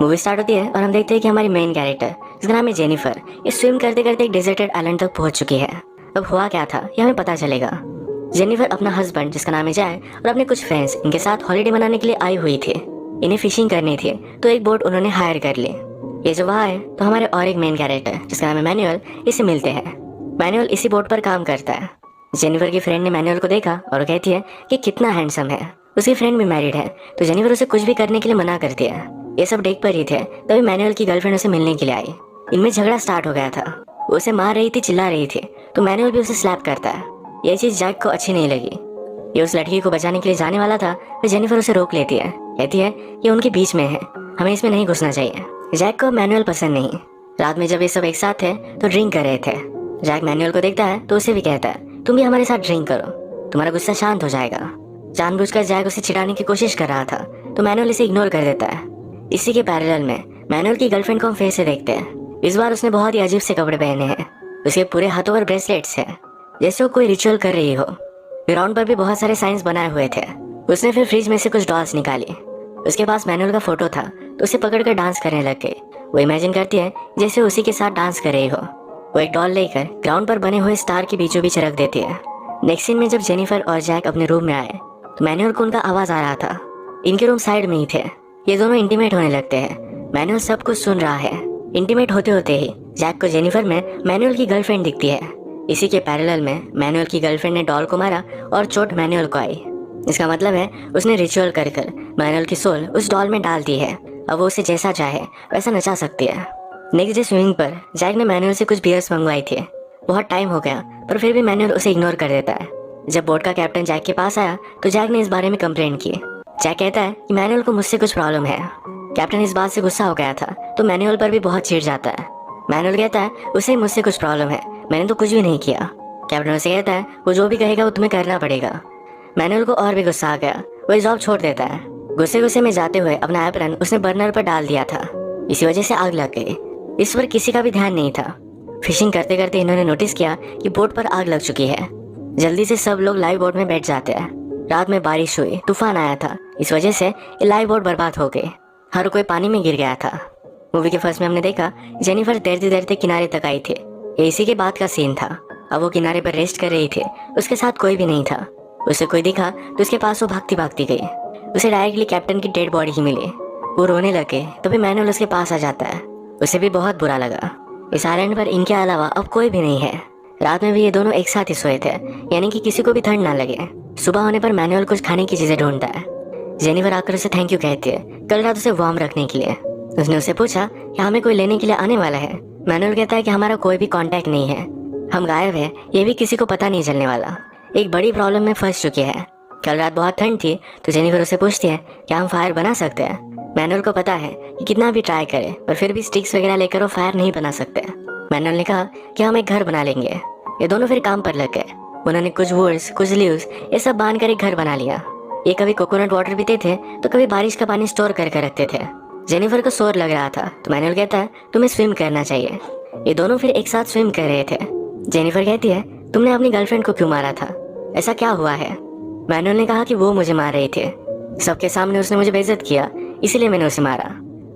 Movie start होती है और हम देखते हैं कि हमारी मेन कैरेक्टर जिसका नाम है जेनिफर, ये स्विम करते करते एक डिजर्टेड आइलैंड तक पहुंच चुकी है। अब हुआ क्या था ये हमें पता चलेगा। जेनिफर अपना हस्बैंड जिसका नाम है जैक और अपने कुछ फ्रेंड्स इनके साथ हॉलीडे मनाने के लिए आई हुई थी। इन्हें फिशिंग करनी थी तो एक बोट उन्होंने हायर कर ली। ये जब वहाँ आए तो हमारे और एक मेन कैरेक्टर जिसका नाम है मैनुअल इसे मिलते हैं। मैनुअल इसी बोट पर काम करता है। जेनिफर की फ्रेंड ने मैनुअल को देखा और वो कहती है कि कितना हैंडसम है। उसकी फ्रेंड भी मैरिड है तो जेनिफर उसे कुछ भी करने के लिए मना करती है। ये सब डेक पर ही थे तभी मैनुअल की गर्लफ्रेंड उसे मिलने के लिए आई। इनमें झगड़ा स्टार्ट हो गया था। वो उसे मार रही थी, चिल्ला रही थी, तो मैनुअल भी उसे स्लैप करता है। यह चीज जैक को अच्छी नहीं लगी। ये उस लड़की को बचाने के लिए जाने वाला था तो जेनिफर उसे रोक लेती है। कहती है ये उनके बीच में है, हमें इसमें नहीं घुसना चाहिए। जैक को मैनुअल पसंद नहीं। रात में जब ये सब एक साथ थे तो ड्रिंक कर रहे थे। जैक मैनुअल को देखता है तो उसे भी कहता है तुम भी हमारे साथ ड्रिंक करो, तुम्हारा गुस्सा शांत हो जाएगा। जानबूझकर जैक उसे चिढ़ाने की कोशिश कर रहा था तो मैनुअल इसे इग्नोर कर देता है। इसी के पैरेलल में मैनुअल की गर्लफ्रेंड को हम फिर से देखते हैं। इस बार उसने बहुत ही अजीब से कपड़े पहने हैं। उसके पूरे हाथों पर ब्रेसलेट्स हैं जैसे वो कोई रिचुअल कर रही हो। ग्राउंड पर भी बहुत सारे साइंस बनाए हुए थे। उसने फिर फ्रिज में से कुछ डॉल्स निकाली। उसके पास मैनुअल का फोटो था तो उसे पकड़कर डांस करने लग गई। वो इमेजिन करती है जैसे उसी के साथ डांस कर रही हो। वो एक डॉल लेकर ग्राउंड पर बने हुए स्टार के बीचों बीच रख देती है। नेक्स्ट सीन में जब जेनिफर और जैक अपने रूम में आए तो मैनुअल को उनका आवाज आ रहा था। इनके रूम साइड में ही थे। ये दोनों इंटीमेट होने लगते हैं। मैनुअल सब कुछ सुन रहा है। इंटीमेट होते होते ही जैक को जेनिफर में मैनुअल की गर्लफ्रेंड दिखती है। इसी के पैरेलल में मैनुअल की गर्लफ्रेंड ने डॉल को मारा और चोट मैनुअल को आई। इसका मतलब है उसने रिचुअल कर कर मैनुअल की सोल उस डॉल में डाल दी है। अब वो उसे जैसा चाहे वैसा नचा सकती है। नेक्स्ट डे स्विमिंग पर जैक ने मैनुअल से कुछ बियर्स मंगवाई थी। बहुत टाइम हो गया पर फिर भी मैनुअल उसे इग्नोर कर देता है। जब बोट का कैप्टन जैक के पास आया तो जैक ने इस बारे में कंप्लेंट की। जैक कहता है कि मैनुअल को मुझसे कुछ प्रॉब्लम है। कैप्टन इस बात से गुस्सा हो गया था तो मैनुअल पर भी बहुत चिढ़ जाता है। मैनुअल कहता है उसे मुझसे कुछ प्रॉब्लम है, मैंने तो कुछ भी नहीं किया। कैप्टन उसे कहता है वो जो भी कहेगा वो तुम्हें करना पड़ेगा। मैनुअल को और भी गुस्सा आ गया। वो इस जॉब छोड़ देता है। गुस्से गुस्से में जाते हुए अपना एप्रन उसने बर्नर पर डाल दिया था। इसी वजह से आग लग गई। इस पर किसी का भी ध्यान नहीं था। फिशिंग करते करते इन्होंने नोटिस किया कि बोट पर आग लग चुकी है। जल्दी से सब लोग लाइव बोट में बैठ जाते हैं। रात में बारिश हुई, तूफान आया था, इस वजह से ये लाइव बोट बर्बाद हो गई। हर कोई पानी में गिर गया था। मूवी के फर्स्ट में हमने देखा जेनिफर तैरते तैरते किनारे तक आई थी। ये इसी के बाद का सीन था। अब वो किनारे पर रेस्ट कर रही थी। उसके साथ कोई भी नहीं था। उसे कोई दिखा तो उसके पास वो भागती भागती गई। उसे डायरेक्टली कैप्टन की डेड बॉडी ही मिली। वो रोने लगे तभी मैनुअल उसके पास आ जाता है। उसे भी बहुत बुरा लगा। इस आइलैंड पर इनके अलावा अब कोई भी नहीं है। रात में भी ये दोनों एक साथ ही सोए थे, यानी कि किसी को भी ठंड ना लगे। सुबह होने पर मैनुअल कुछ खाने की चीजें ढूंढता है। जेनिफर आकर उसे थैंक यू कहती है कल रात उसे वार्म रखने के लिए। उसने उसे पूछा कि हमें कोई लेने के लिए आने वाला है। मैनुअल कहता है कि हमारा कोई भी कांटेक्ट नहीं है, हम गायब है, ये भी किसी को पता नहीं चलने वाला। एक बड़ी प्रॉब्लम में फंस चुकी है। कल रात बहुत ठंड थी तो जेनिफर उसे पूछती है क्या हम फायर बना सकते हैं। मैनुअल को पता है कि कितना भी ट्राई करे पर फिर भी स्टिक्स वगैरह लेकर वो फायर नहीं बना सकते। मैनुअल ने कहा कि हम एक घर बना लेंगे। ये दोनों फिर काम पर लग गए। उन्होंने कुछ वुड्स, कुछ लीव्स ये सब बांध कर एक घर बना लिया। ये कभी कोकोनट वाटर पीते थे तो कभी बारिश का पानी स्टोर कर रखते थे। जेनिफर को शोर लग रहा था तो मैनुअल कहता है तुम्हें स्विम करना चाहिए। ये दोनों फिर एक साथ स्विम कर रहे थे। जेनिफर कहती है तुमने अपनी गर्लफ्रेंड को क्यों मारा था, ऐसा क्या हुआ है। मैनुअल ने कहा कि वो मुझे मार रही थी, सबके सामने उसने मुझे बेइज्जत किया इसलिए मैंने उसे मारा।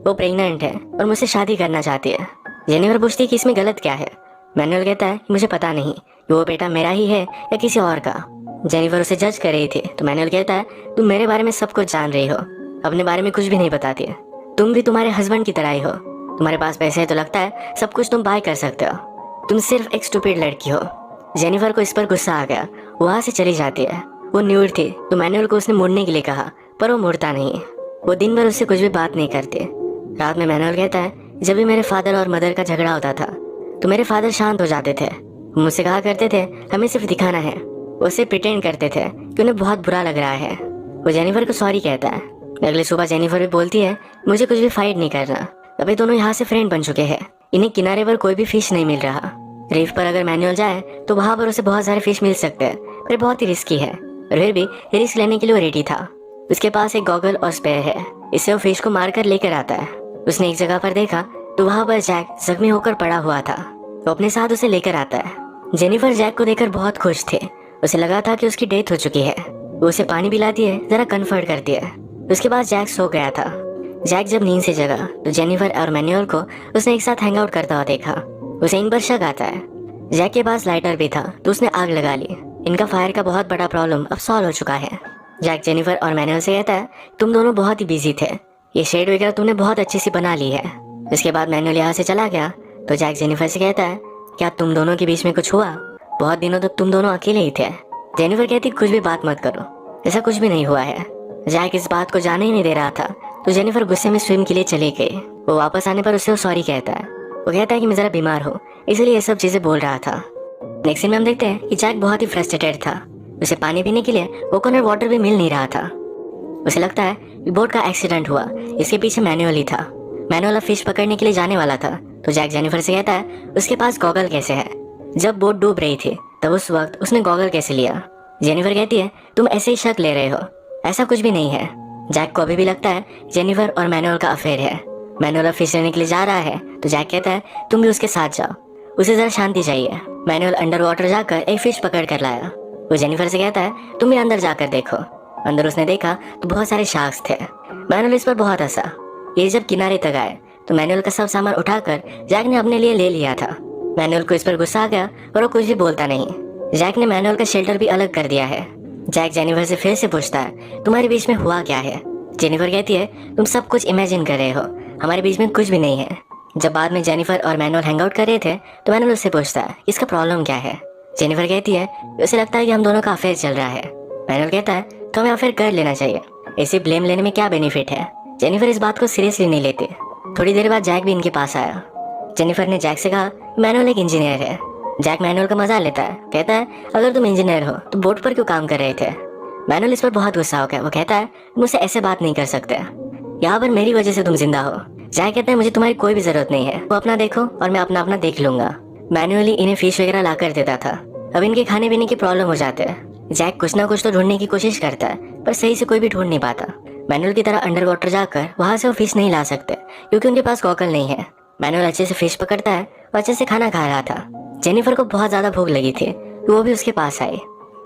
वो प्रेग्नेंट है और मुझसे शादी करना चाहती है। जेनिफर पूछती है कि इसमें गलत क्या है। मैनुअल कहता है मुझे पता नहीं कि वो बेटा मेरा ही है या किसी और का। जेनिफर उसे जज कर रही थी तो मैनुअल कहता है तुम मेरे बारे में सब कुछ जान रही हो, अपने बारे में कुछ भी नहीं बताती है। तुम भी तुम्हारे हस्बैंड की तरह ही हो, तुम्हारे पास पैसे है तो लगता है सब कुछ तुम बाय कर सकते हो। तुम सिर्फ एक स्टूपिड लड़की हो। जेनिफर को इस पर गुस्सा आ गया, वहाँ से चली जाती है। वो न्यूड थी तो मैनुअल को उसने मुड़ने के लिए कहा पर वो मुड़ता नहीं। वो दिन भर उससे कुछ भी बात नहीं करते। रात में मैनुअल कहता है जब भी मेरे फादर और मदर का झगड़ा होता था तो मेरे फादर शांत हो जाते थे। मुझसे कहा करते थे हमें सिर्फ दिखाना है। वो सिर्फ प्रिटेंड करते थे कि उन्हें बहुत बुरा लग रहा है। वो जेनिफर को सॉरी कहता है। अगली सुबह जेनिफर भी बोलती है मुझे कुछ भी फाइट नहीं करना। अभी दोनों यहाँ से फ्रेंड बन चुके हैं। इन्हें किनारे पर कोई भी फिश नहीं मिल रहा। रीफ पर अगर मैनुअल जाए तो वहाँ पर उसे बहुत सारे फिश मिल सकते हैं पर बहुत ही रिस्की है। और फिर भी रिस्क लेने के लिए वो रेडी था। उसके पास एक गॉगल और स्पेयर है, इससे वो फिश को मारकर लेकर आता है। उसने एक जगह पर देखा तो वहाँ पर जैक जख्मी होकर पड़ा हुआ था। वो अपने साथ उसे लेकर आता है। जेनिफर जैक को देखकर बहुत खुश थे। उसे लगा था कि उसकी डेथ हो चुकी है। वो उसे पानी पिलाती है, जरा कंफर्ट करती है। उसके बाद जैक सो गया था। जैक जब नींद से जगा तो जेनिफर और मैनुअल को उसने एक साथ हैंग आउट करता हुआ देखा। उसे इन पर शक आता है। जैक के पास लाइटर भी था तो उसने आग लगा ली। इनका फायर का बहुत बड़ा प्रॉब्लम अब सॉल्व हो चुका है। जैक जेनिफर और मैनुअल से कहता है, तुम दोनों बहुत ही बिजी थे, ये शेड वगैरह तुमने बहुत अच्छी सी बना ली है। इसके बाद मैनुअल यहाँ से चला गया तो जैक जेनिफर से कहता है, क्या तुम दोनों के बीच में कुछ हुआ? बहुत दिनों तक तुम दोनों अकेले ही थे। जेनिफर कहती, कुछ भी बात मत करो, ऐसा कुछ भी नहीं हुआ है। जैक इस बात को जाने ही नहीं दे रहा था तो जेनिफर गुस्से में स्विम के लिए चली गई। वो वापस आने पर उससे सॉरी कहता है। वो कहता है कि मैं जरा बीमार हूँ इसलिए ये सब चीजें बोल रहा था। नेक्स्ट सीन में हम देखते हैं कि जैक बहुत ही फ्रस्ट्रेटेड था। उसे पानी पीने के लिए कोकोनट वाटर भी मिल नहीं रहा था। उसे लगता है कि बोट का एक्सीडेंट हुआ, इसके पीछे मैनुअल ही था। मैनुअल अब फिश पकड़ने के लिए जाने वाला था तो जैक जेनिफर से कहता है, उसके पास गॉगल कैसे है? जब बोट डूब रही थी तब उस वक्त उसने गॉगल कैसे लिया? जेनिफर कहती है, तुम ऐसे ही शक ले रहे हो, ऐसा कुछ भी नहीं है। जैक को अभी भी लगता है जेनिफर और मैनुअल का अफेयर है। मैनुअल अब फिश लेने के लिए जा रहा है तो जैक कहता है, तुम भी उसके साथ जाओ, उसे जरा शांति चाहिए। मैनुअल अंडर वाटर जाकर एक फिश पकड़ कर लाया। वो जेनिफर से कहता है, तुम भी अंदर जाकर देखो। अंदर उसने देखा तो बहुत सारे शार्क्स थे। मैनुअल इस पर बहुत हंसा। ये जब किनारे तक आए तो मैनुअल का सब सामान उठाकर जैक ने अपने लिए ले लिया था। मैनुअल को इस पर गुस्सा आ गया पर वो कुछ भी बोलता नहीं। जैक ने मैनुअल का शेल्टर भी अलग कर दिया है। जैक जेनिफर से फिर से पूछता है, तुम्हारे बीच में हुआ क्या है? जेनिफर कहती है, तुम सब कुछ इमेजिन कर रहे हो, हमारे बीच में कुछ भी नहीं है। जब बाद में जेनिफर और मैनुअल हैंग आउट कर रहे थे तो मैनुअल उससे पूछता है, इसका प्रॉब्लम क्या है? जेनिफर कहती है, उसे लगता है कि हम दोनों का अफेयर चल रहा है। मैनुअल कहता है, तो हमें अफेयर कर लेना चाहिए, इसे ब्लेम लेने में क्या बेनिफिट है? जेनिफर इस बात को सीरियसली नहीं लेती। थोड़ी देर बाद जैक भी इनके पास आया। जेनिफर ने जैक से कहा, मैनुअल एक इंजीनियर है। जैक मैनुअल का मजा लेता है, कहता है, अगर तुम इंजीनियर हो तो बोट पर क्यों काम कर रहे थे? मैनुअल इस पर बहुत गुस्सा हो गया। वो कहता है, मुझसे ऐसे बात नहीं कर सकते, यहाँ पर मेरी वजह से तुम जिंदा हो। जैक कहता है, मुझे तुम्हारी कोई भी जरूरत नहीं है, वो अपना देखो और मैं अपना अपना देख लूंगा। मैनुअली इन्हें फिश वगैरह ला कर देता था। अब इनके खाने पीने की प्रॉब्लम हो जाते हैं। जैक कुछ ना कुछ तो ढूंढने की कोशिश करता है पर सही से कोई भी ढूंढ नहीं पाता। मैनुअल की तरह अंडर वाटर जाकर वहां से वो फिश नहीं ला सकते क्योंकि उनके पास गॉगल नहीं है। मैनुअल अच्छे से फिश पकड़ता है और अच्छे से खाना खा रहा था। जेनिफर को बहुत ज्यादा भूख लगी थी तो वो भी उसके पास आई।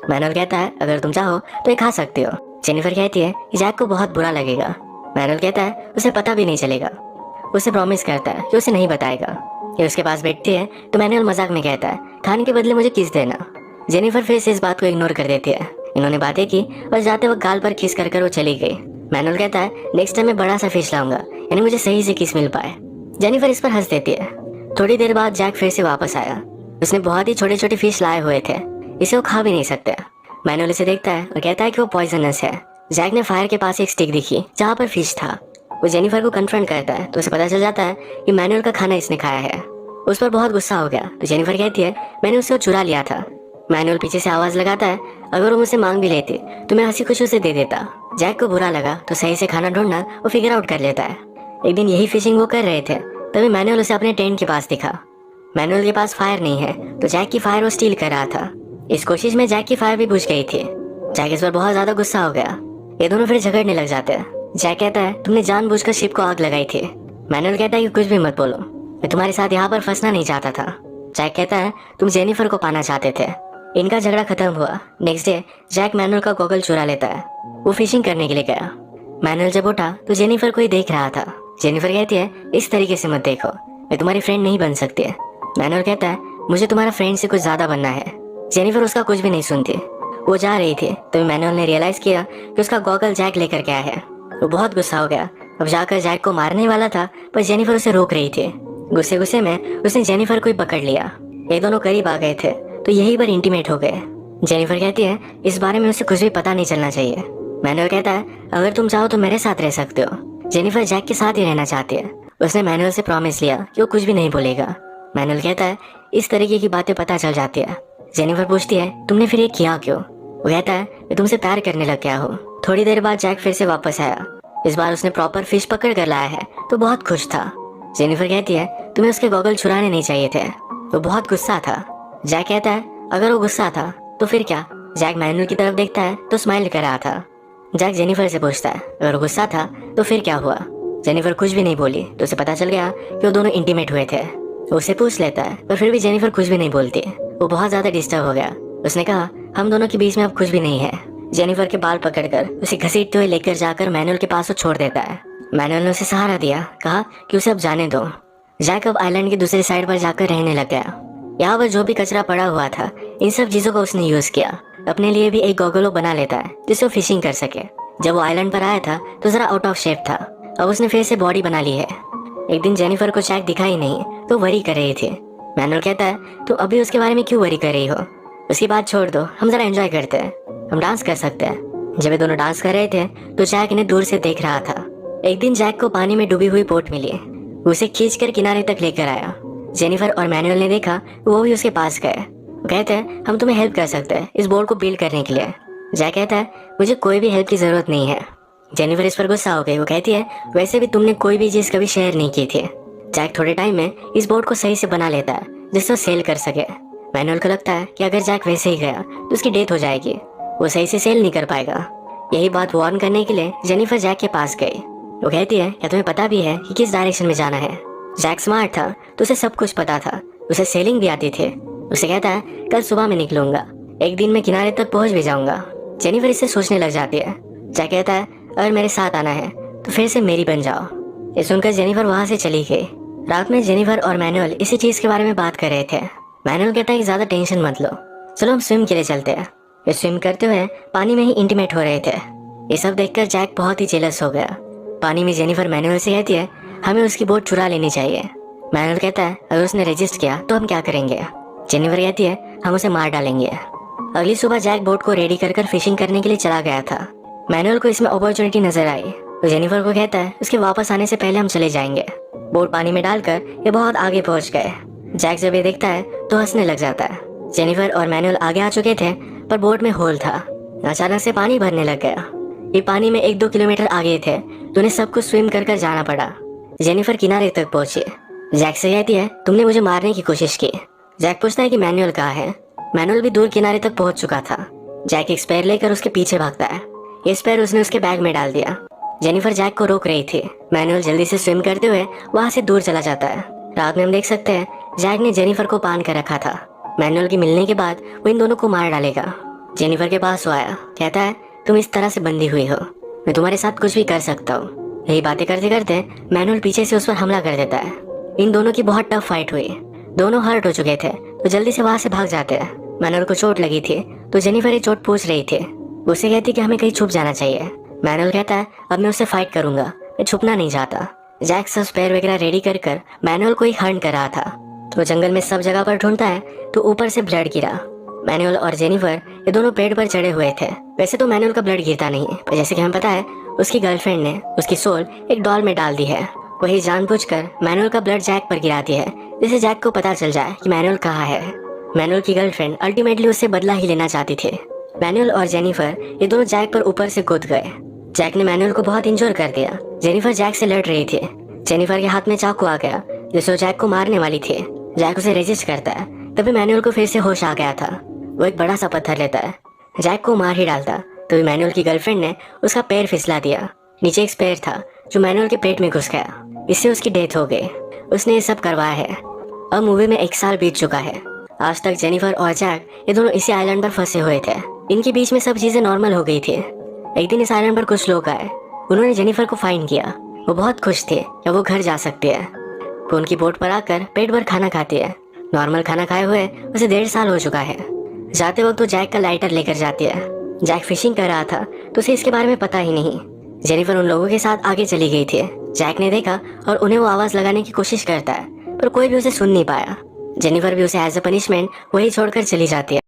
मैनुअल कहता है, अगर तुम चाहो तो ये खा सकते हो। जेनिफर कहती है कि जैक को बहुत बुरा लगेगा। मैनुअल कहता है, उसे पता भी नहीं चलेगा। उसे प्रॉमिस करता है कि उसे नहीं बताएगा। ये उसके पास बैठती है तो मैनुअल मजाक में कहता है, खाने के बदले मुझे किस देना। जेनिफर फिर से इस बात को इग्नोर कर देती है। इन्होंने बातें की और जाते वक्त गाल पर किस कर वो चली गई। मैनुअल कहता है, नेक्स्ट टाइम मैं बड़ा सा फिश लाऊंगा, यानी मुझे सही से किस मिल पाए। जेनिफर इस पर हंस देती है। थोड़ी देर बाद जैक फिर से वापस आया। उसने बहुत ही छोटे छोटे फिश लाए हुए थे, इसे वो खा भी नहीं सकते। मैनुअल इसे देखता है और कहता है कि वो पॉइजनस है। जैक ने फायर के पास एक स्टिक दिखी जहाँ पर फिश था। वो जेनिफर को कन्फ्रंट करता है तो उसे पता चल जाता है कि मैनुअल का खाना इसने खाया है। उस पर बहुत गुस्सा हो गया तो जेनिफर कहती है, मैंने उससे चुरा लिया था। मैनुअल पीछे से आवाज लगाता है, अगर वो मुझसे मांग भी लेती तो मैं हंसी खुशी उसे दे देता। जैक को बुरा लगा तो सही से खाना ढूंढना वो फिगर आउट कर लेता है। एक दिन यही फिशिंग वो कर रहे थे तभी मैनुअल उसे अपने टेंट के पास दिखा। मैनुअल के पास फायर नहीं है तो जैक की फायर वो स्टील कर रहा था। इस कोशिश में जैक की फायर भी बुझ गई थी। जैक इस पर बहुत ज्यादा गुस्सा हो गया। ये दोनों फिर झगड़ने लग जाते हैं। जैक कहता है, तुमने जानबूझकर शिप को आग लगाई थी। मैनुअल कहता है कि कुछ भी मत बोलो, मैं तुम्हारे साथ यहाँ पर फंसना नहीं चाहता था। जैक कहता है, तुम जेनिफर को पाना चाहते थे। इनका झगड़ा खत्म हुआ। नेक्स्ट डे जैक मैनुअल का गॉगल चुरा लेता है। वो फिशिंग करने के लिए गया। मैनुअल जब उठा तो जेनिफर को ही देख रहा था। जेनिफर कहती है, इस तरीके से मत देखो, मैं तुम्हारी फ्रेंड नहीं बन सकती। मैनुअल कहता है, मुझे तुम्हारा फ्रेंड से कुछ ज्यादा बनना है। जेनिफर उसका कुछ भी नहीं सुनती। वो जा रही थी तभी मैनुअल ने रियलाइज किया कि उसका गॉगल जैक लेकर गया है। वो बहुत गुस्सा हो गया। अब जाकर जैक को मारने वाला था पर जेनिफर उसे रोक रही थी। गुस्से गुस्से में उसने जेनिफर को ही पकड़ लिया। ये दोनों करीब आ गए थे तो यहीं पर इंटीमेट हो गए। जेनिफर कहती है, इस बारे में उसे कुछ भी पता नहीं चलना चाहिए। मैनुअल कहता है, अगर तुम चाहो तो मेरे साथ रह सकते हो। जेनिफर जैक के साथ ही रहना चाहती है। उसने मैनुअल से प्रॉमिस लिया कि वो कुछ भी नहीं बोलेगा। मैनुअल कहता है, इस तरीके की बातें पता चल जाती है। जेनिफर पूछती है, तुमने फिर ये किया क्यों? वो कहता है, मैं तुमसे प्यार करने लग गया हूँ। थोड़ी देर बाद जैक फिर से वापस आया। इस बार उसने प्रॉपर फिश पकड़ कर लाया है तो बहुत खुश था। जेनिफर कहती है, तुम्हें उसके गॉगल चुराने नहीं चाहिए थे। वो बहुत गुस्सा था। जैक कहता है, अगर वो गुस्सा था तो फिर क्या? जैक मैनुअल की तरफ देखता है तो स्माइल कर रहा था। जैक जेनिफर से पूछता है, अगर वो गुस्सा था तो फिर क्या हुआ? जेनिफर कुछ भी नहीं बोली तो उसे पता चल गया कि वो दोनों इंटीमेट हुए थे। वो उसे पूछ लेता है पर फिर भी जेनिफर कुछ भी नहीं बोलती। वो बहुत ज्यादा डिस्टर्ब हो गया। उसने कहा, हम दोनों के बीच में अब कुछ भी नहीं है। जेनिफर के बाल पकड़कर उसे घसीटते हुए लेकर जाकर मैनुअल के पास वो छोड़ देता है। मैनुअल ने उसे सहारा दिया, कहा कि उसे अब जाने दो। जैक अब आइलैंड की दूसरी साइड पर जाकर रहने लग गया। यहाँ पर जो भी कचरा पड़ा हुआ था, इन सब चीजों को उसने यूज किया। अपने लिए भी एक गॉगल बना लेता है जिससे वो फिशिंग कर सके। जब वो आइलैंड पर आया था तो जरा आउट ऑफ शेप था, अब उसने फिर से बॉडी बना ली है। एक दिन जेनिफर को जैक दिखा ही नहीं तो वरी कर रही थी। मैनुअल कहता है, तो अभी उसके बारे में क्यों वरी कर रही हो? उसकी बात छोड़ दो, हम जरा एंजॉय करते हैं, हम डांस कर सकते हैं। जब ये दोनों डांस कर रहे थे तो जैक इन्हें दूर से देख रहा था। एक दिन जैक को पानी में डूबी हुई बोट मिली, उसे खींचकर किनारे तक लेकर आया। जेनिफर और मैनुअल ने देखा, वो भी उसके पास गए। वो कहते हैं, हम तुम्हें हेल्प कर सकते हैं इस बोट को बिल्ड करने के लिए। जैक कहता है, मुझे कोई भी हेल्प की जरूरत नहीं है। जेनिफर इस पर गुस्सा हो गई। वो कहती है, वैसे भी तुमने कोई भी चीज कभी शेयर नहीं की थी। जैक थोड़े टाइम में इस बोट को सही से बना लेता है जिससे वो सेल कर सके। मैनुअल को लगता है कि अगर जैक वैसे ही गया तो उसकी डेथ हो जाएगी, वो सही से सेल नहीं कर पाएगा। यही बात वार्न करने के लिए जेनिफर जैक के पास गई। वो कहती है, क्या तुम्हें पता भी है कि किस डायरेक्शन में जाना है? जैक स्मार्ट था तो उसे सब कुछ पता था, उसे सेलिंग भी आती थी। उसे कहता है, कल सुबह मैं निकलूंगा, एक दिन में किनारे तक पहुंच भी जाऊंगा। जेनिफर इससे सोचने लग जाती है। जैक कहता है, अगर मेरे साथ आना है तो फिर से मेरी बन जाओ। ये सुनकर जेनिफर वहां से चली गई। रात में जेनिफर और मैनुअल इसी चीज के बारे में बात कर रहे थे। मैनुअल कहता है कि ज्यादा टेंशन मत लो, चलो हम स्विम के लिए चलते हैं। ये स्विम करते हुए पानी में ही इंटीमेट हो रहे थे। ये सब देखकर जैक बहुत ही जेलस हो गया। पानी में जेनिफर मैनुअल से कहती है, हमें उसकी बोट चुरा लेनी चाहिए। मैनुअल कहता है, अगर उसने रजिस्ट किया तो हम क्या करेंगे? जेनिफर कहती है, हम उसे मार डालेंगे। अगली सुबह जैक बोट को रेडी कर फिशिंग करने के लिए चला गया था। मैनुअल को इसमें अपॉर्चुनिटी नजर आई तो जेनिफर को कहता है, उसके वापस आने से पहले हम चले जाएंगे। बोट पानी में डालकर ये बहुत आगे पहुंच गए। जैक जब ये देखता है तो हंसने लग जाता है। जेनिफर और मैनुअल आगे आ चुके थे पर बोट में होल था। अचानक से पानी भरने लग गया। ये पानी में 1-2 किलोमीटर आगे थे तो उन्हें सब कुछ स्विम कर जाना पड़ा। जेनिफर किनारे तक पहुंची। जैक से कहती है, तुमने मुझे मारने की कोशिश की। जैक पूछता है कि मैनुअल कहाँ है? मैनुअल भी दूर किनारे तक पहुंच चुका था। जैक एक स्पेयर लेकर उसके पीछे भागता है। ये स्पेयर उसने उसके बैग में डाल दिया। जेनिफर जैक को रोक रही थी। मैनुअल जल्दी से स्विम करते हुए वहां से दूर चला जाता है। रात में हम देख सकते हैं जैक ने जेनिफर को बांध कर रखा था। मैनुअल के मिलने के बाद वो इन दोनों को मार डालेगा। जेनिफर के पास वो आया, कहता है, तुम इस तरह से बंधी हुई हो, मैं तुम्हारे साथ कुछ भी कर सकता हूँ। यही बातें करते करते मैनुअल पीछे से उस पर हमला कर देता है। इन दोनों की बहुत टफ फाइट हुई। दोनों हर्ट हो चुके थे तो जल्दी से वहां से भाग जाते हैं। मैनुअल को चोट लगी थी तो जेनिफर ये चोट पूछ रही थी। उसे कहती कि हमें कहीं छुप जाना चाहिए। मैनुअल कहता है, अब मैं उससे फाइट करूंगा, मैं छुपना नहीं चाहता। जैक सब स्पेयर वगैरह रेडी कर मैनुअल को ही हंट कर रहा था। तो जंगल में सब जगह पर ढूंढता है तो ऊपर से ब्लड गिरा। मैनुअल और जेनिफर ये दोनों पेड़ पर चढ़े हुए थे। वैसे तो मैनुअल का ब्लड गिरता नहीं, पर जैसे कि हमें पता है उसकी गर्लफ्रेंड ने उसकी सोल एक डॉल में डाल दी है। वही जानबूझकर मैनुअल का ब्लड जैक पर गिराती है जिससे जैक को पता चल जाए कि मैनुअल कहाँ है। मैनुअल की गर्लफ्रेंड अल्टीमेटली उससे बदला ही लेना चाहती थी। मैनुअल और जेनिफर ये दोनों जैक पर ऊपर से कूद गए। जैक ने मैनुअल को बहुत इंजोर कर दिया। जेनिफर जैक से लड़ रही थी। जेनिफर के हाथ में चाकू आ गया जिससे वो जैक को मारने वाली थी। जैक उसे रेजिस्ट करता है, तभी मैनुअल को फिर से होश आ गया था। वो एक बड़ा सा पत्थर लेता है, जैक को मार ही डालता। तभी मैनुअल की गर्लफ्रेंड ने उसका पैर फिसला दिया। नीचे एक स्पेयर था जो मैनुअल के पेट में घुस गया, इससे उसकी डेथ हो गई। उसने ये सब करवाया है। अब मूवी में 1 साल बीत चुका है। आज तक जेनिफर और जैक ये दोनों इसी आइलैंड पर फंसे हुए थे। इनके बीच में सब चीजें नॉर्मल हो गई थी। एक दिन इस आइलैंड पर कुछ लोग आए, उन्होंने जेनिफर को फाइंड किया। वो बहुत खुश थे कि वो घर जा सकती है। वो उनकी बोट पर आकर पेट भर खाना खाती है। नॉर्मल खाना खाए हुए उसे 1.5 साल हो चुका है। जाते वक्त वो जैक का लाइटर लेकर जाती है। जैक फिशिंग कर रहा था तो उसे इसके बारे में पता ही नहीं। जेनिफर उन लोगों के साथ आगे चली गई थी। जैक ने देखा और उन्हें वो आवाज लगाने की कोशिश करता है पर कोई भी उसे सुन नहीं पाया। जेनिफर भी उसे एज अ पनिशमेंट वही छोड़कर चली जाती है।